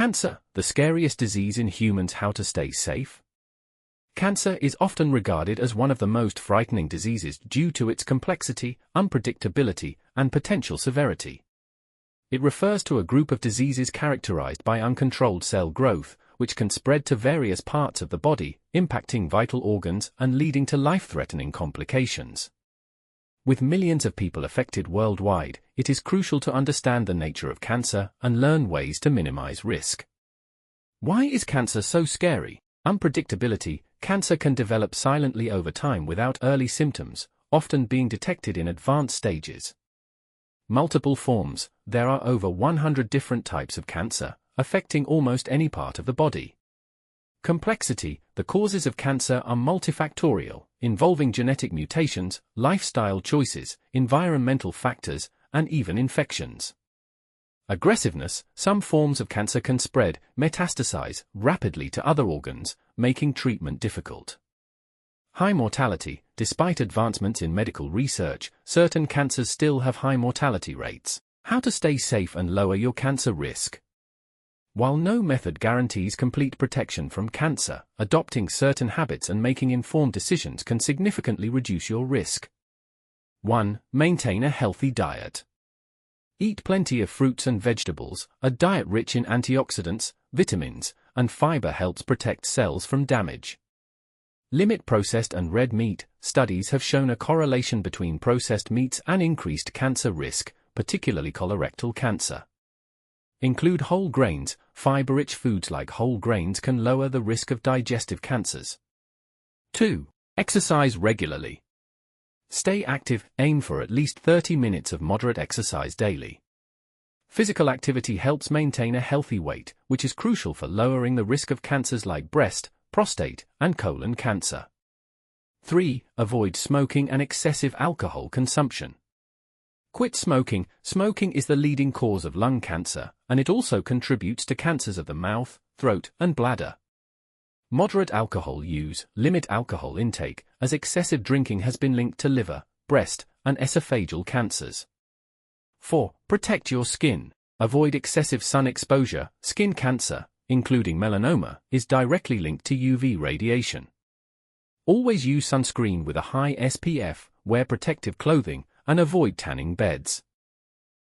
Cancer, the scariest disease in humans. How to stay safe? Cancer is often regarded as one of the most frightening diseases due to its complexity, unpredictability, and potential severity. It refers to a group of diseases characterized by uncontrolled cell growth, which can spread to various parts of the body, impacting vital organs and leading to life-threatening complications. With millions of people affected worldwide, it is crucial to understand the nature of cancer and learn ways to minimize risk. Why is cancer so scary? Unpredictability. Cancer can develop silently over time without early symptoms, often being detected in advanced stages. Multiple forms. There are over 100 different types of cancer, affecting almost any part of the body. Complexity. The causes of cancer are multifactorial, involving genetic mutations, lifestyle choices, environmental factors, and even infections. Aggressiveness. Some forms of cancer can spread, metastasize, rapidly to other organs, making treatment difficult. High mortality. Despite advancements in medical research, certain cancers still have high mortality rates. How to stay safe and lower your cancer risk? While no method guarantees complete protection from cancer, adopting certain habits and making informed decisions can significantly reduce your risk. 1. Maintain a healthy diet. Eat plenty of fruits and vegetables. A diet rich in antioxidants, vitamins, and fiber helps protect cells from damage. Limit processed and red meat. Studies have shown a correlation between processed meats and increased cancer risk, particularly colorectal cancer. Include whole grains. Fiber-rich foods like whole grains can lower the risk of digestive cancers. 2. Exercise regularly. Stay active. Aim for at least 30 minutes of moderate exercise daily. Physical activity helps maintain a healthy weight, which is crucial for lowering the risk of cancers like breast, prostate, and colon cancer. 3. Avoid smoking and excessive alcohol consumption. Quit smoking. Smoking is the leading cause of lung cancer, and it also contributes to cancers of the mouth, throat, and bladder. Moderate alcohol use. Limit alcohol intake, as excessive drinking has been linked to liver, breast, and esophageal cancers. 4. Protect your skin. Avoid excessive sun exposure. Skin cancer, including melanoma, is directly linked to UV radiation. Always use sunscreen with a high SPF, wear protective clothing, and avoid tanning beds.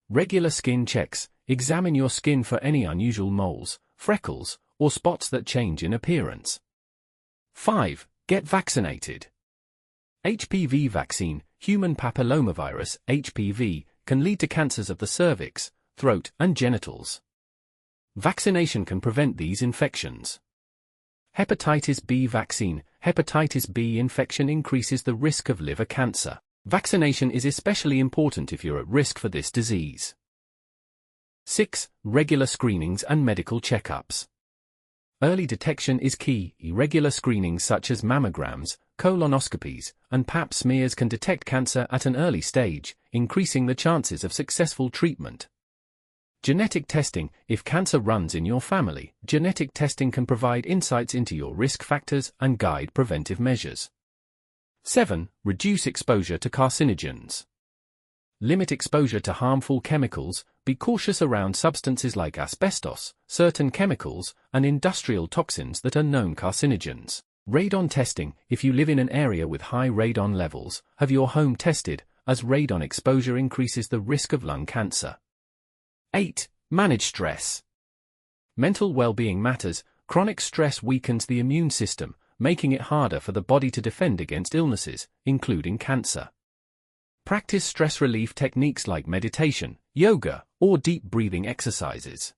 Regular skin checks. Examine your skin for any unusual moles, freckles, or spots that change in appearance. 5. Get vaccinated. HPV vaccine, human papillomavirus, HPV, can lead to cancers of the cervix, throat, and genitals. Vaccination can prevent these infections. Hepatitis B vaccine. Hepatitis B infection increases the risk of liver cancer. Vaccination is especially important if you're at risk for this disease. 6. Regular screenings and medical checkups. Early detection is key. Irregular screenings such as mammograms, colonoscopies, and pap smears can detect cancer at an early stage, increasing the chances of successful treatment. Genetic testing. If cancer runs in your family, genetic testing can provide insights into your risk factors and guide preventive measures. 7. Reduce exposure to carcinogens. Limit exposure to harmful chemicals. Be cautious around substances like asbestos, certain chemicals, and industrial toxins that are known carcinogens. Radon testing. If you live in an area with high radon levels, have your home tested, as radon exposure increases the risk of lung cancer. 8. Manage stress. Mental well-being matters. Chronic stress weakens the immune system, making it harder for the body to defend against illnesses, including cancer. Practice stress relief techniques like meditation, yoga, or deep breathing exercises.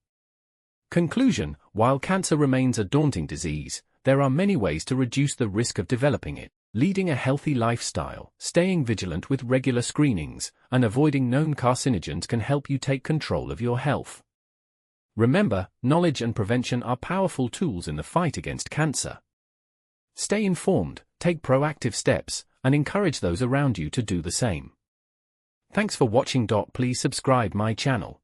Conclusion. While cancer remains a daunting disease, there are many ways to reduce the risk of developing it. Leading a healthy lifestyle, staying vigilant with regular screenings, and avoiding known carcinogens can help you take control of your health. Remember, knowledge and prevention are powerful tools in the fight against cancer. Stay informed, take proactive steps, and encourage those around you to do the same. Thanks for watching. Please subscribe my channel.